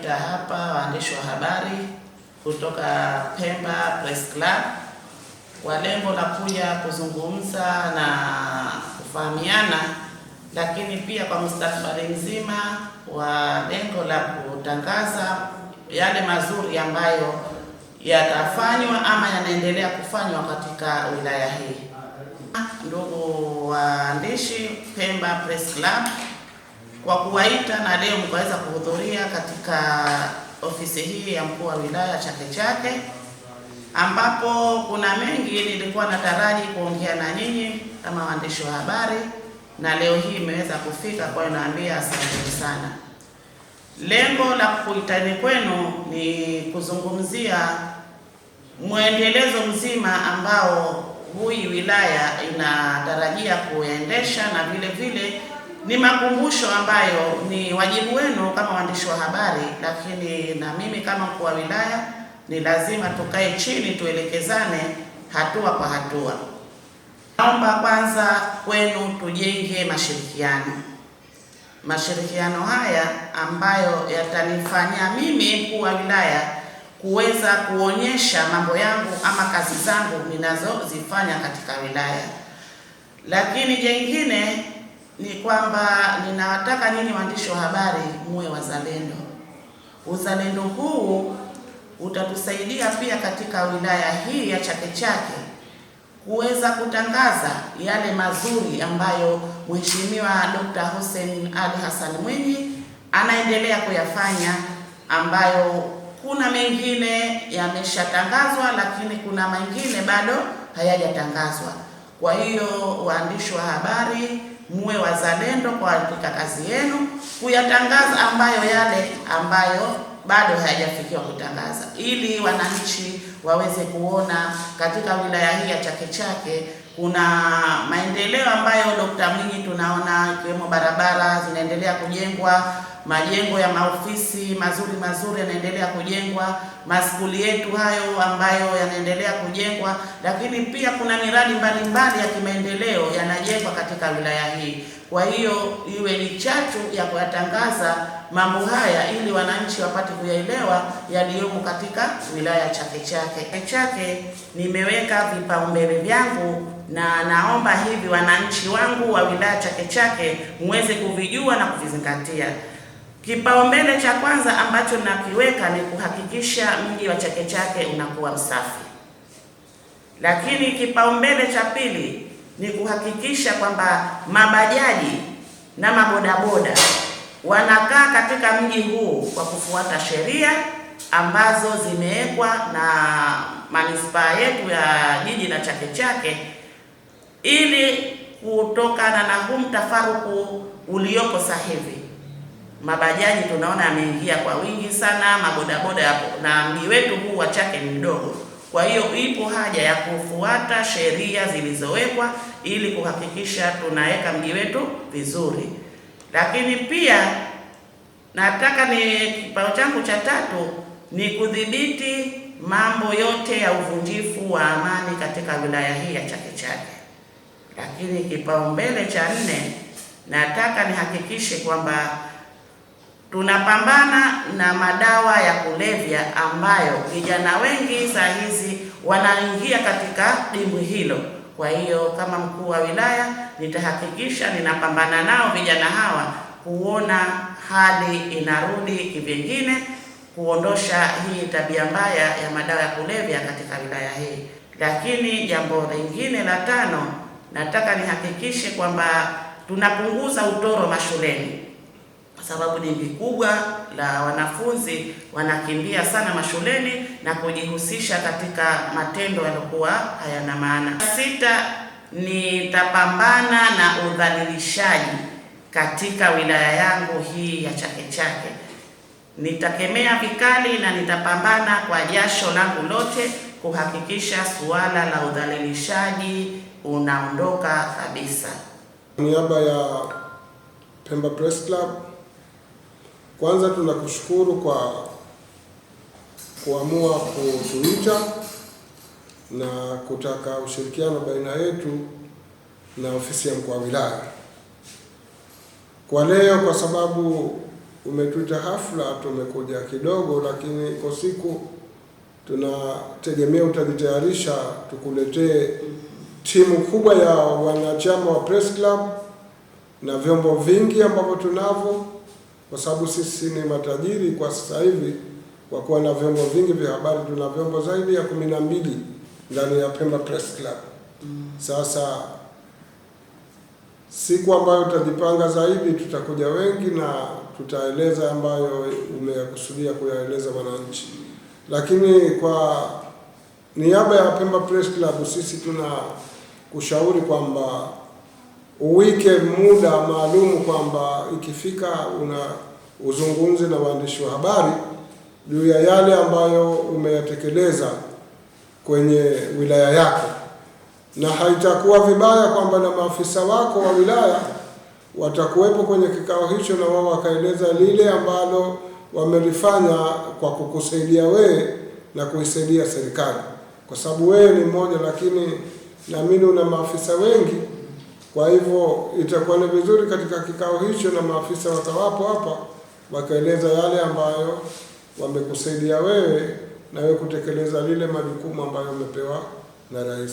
tumewaita hapa waandishi wa habari kutoka Pemba Press Club kwa lengo la kuja kuzungumza na kufahamiana, lakini pia kwa mustakabali mzima wa lengo la kutangaza yale mazuri ambayo yatafanywa ama yanaendelea kufanywa katika wilaya hii. Ndugu waandishi Pemba Press Club, kwa kuwaita na leo mkaweza kuhudhuria katika ofisi hii ya mkuu wa wilaya Chake Chake, ambapo kuna mengi nilikuwa nataraji kuongea na nyinyi kama waandishi wa habari, na leo hii imeweza kufika. Kwa hiyo naambia asante sana. Lengo la kuitani kwenu ni kuzungumzia mwendelezo mzima ambao hii wilaya inatarajia kuendesha, na vile vile ni makumbusho ambayo ni wajibu wenu kama waandishi wa habari, lakini na mimi kama mkuu wa wilaya ni lazima tukae chini tuelekezane hatua kwa hatua. Naomba kwanza kwenu tujenge mashirikiano haya ambayo yatanifanya mimi mkuu wa wilaya kuweza kuonyesha mambo yangu ama kazi zangu ninazozifanya katika wilaya. Lakini jengine ni kwamba ninawataka nyinyi waandishi wa habari muwe wazalendo. Uzalendo huu utatusaidia pia katika wilaya hii ya Chake Chake kuweza kutangaza yale mazuri ambayo Mheshimiwa Dr. Hussein Ali Hassan Mwinyi anaendelea kuyafanya, ambayo kuna mengine yameshatangazwa, lakini kuna mengine bado hayajatangazwa. Kwa hiyo waandishi wa habari muwe wazalendo kwa katika kazi yenu kuyatangaza yale ambayo bado hayajafikiwa kutangaza, ili wananchi waweze kuona katika wilaya hii ya Chake Chake kuna maendeleo ambayo Dr. Mwinyi tunaona, ikiwemo barabara zinaendelea kujengwa, majengo ya maofisi mazuri yanaendelea kujengwa, maskuli yetu hayo ambayo yanaendelea kujengwa, lakini pia kuna miradi mbalimbali ya kimaendeleo yanajengwa katika wilaya hii. Kwa hiyo iwe ni chachu ya kuyatangaza mambo haya ili wananchi wapate kuyaelewa yaliyomo katika wilaya ya Chake Chake. Chake nimeweka vipaumbele vyangu, na naomba hivi wananchi wangu wa wilaya Chake Chake muweze kuvijua na kuvizingatia. Kipaumbele cha kwanza ambacho nakiweka ni kuhakikisha mji wa Chake Chake unakuwa msafi. Lakini kipaumbele cha pili ni kuhakikisha kwamba mabajaji na mabodaboda wanakaa katika mji huu kwa kufuata sheria ambazo zimewekwa na manispaa yetu ya jiji la Chake Chake, ili kutokana na huu mtafaruku uliopo sasa hivi. Mabajaji tunaona yameingia kwa wingi sana, mabodaboda hapo, na mji wetu huu wa Chake ni mdogo. Kwa hiyo ipo haja ya kufuata sheria zilizowekwa ili kuhakikisha tunaweka mji wetu vizuri. Lakini pia nataka kipao changu cha tatu ni kudhibiti mambo yote ya uvunjifu wa amani katika wilaya hii ya Chake Chake. Lakini kipaumbele cha nne nataka nihakikishe kwamba tunapambana na madawa ya kulevya ambayo vijana wengi saa hizi wanaingia katika dimbwi hilo. Kwa hiyo kama mkuu wa wilaya nitahakikisha ninapambana nao vijana hawa, kuona hali inarudi kivingine, kuondosha hii tabia mbaya ya madawa ya kulevya katika wilaya hii. Lakini jambo lingine la tano, nataka nihakikishe kwamba tunapunguza utoro mashuleni, kwa sababu dimbi kubwa la wanafunzi wanakimbia sana mashuleni na kujihusisha katika matendo yaliokuwa hayana maana. Sita, nitapambana na udhalilishaji katika wilaya yangu hii ya Chake Chake. Nitakemea vikali na nitapambana kwa jasho langu lote kuhakikisha suala la udhalilishaji unaondoka kabisa. Kwa niaba ya Pemba Press Club, kwanza tunakushukuru kwa kuamua kutuita na kutaka ushirikiano baina yetu na ofisi ya mkuu wa wilaya. Kwa leo, kwa sababu umetuita hafla, tumekuja kidogo, lakini kwa siku tunategemea utajitayarisha tukuletee timu kubwa ya wanachama wa Press Club na vyombo vingi ambavyo tunavyo, kwa sababu sisi ni matajiri kwa sasa hivi kwa kuwa na vyombo vingi vya habari. Tuna vyombo zaidi ya 12 ndani ya Pemba Press Club. Sasa siku ambayo tutajipanga zaidi, tutakuja wengi na tutaeleza ambayo umekusudia kuyaeleza wananchi. Lakini kwa niaba ya Pemba Press Club, sisi tuna kushauri kwamba uwike muda maalum, kwamba ikifika uzungumze na waandishi wa habari juu ya yale ambayo umeyatekeleza kwenye wilaya yako, na haitakuwa vibaya kwamba na maafisa wako wa wilaya watakuwepo kwenye kikao hicho, na wao wakaeleza lile ambalo wamelifanya kwa kukusaidia wewe na kuisaidia serikali, kwa sababu wewe ni mmoja, lakini naamini una maafisa wengi. Kwa hivyo itakuwa ni vizuri katika kikao hicho na maafisa wakawapo hapa wakaeleza yale ambayo wamekusaidia wewe na wewe kutekeleza lile majukumu ambayo umepewa na rais.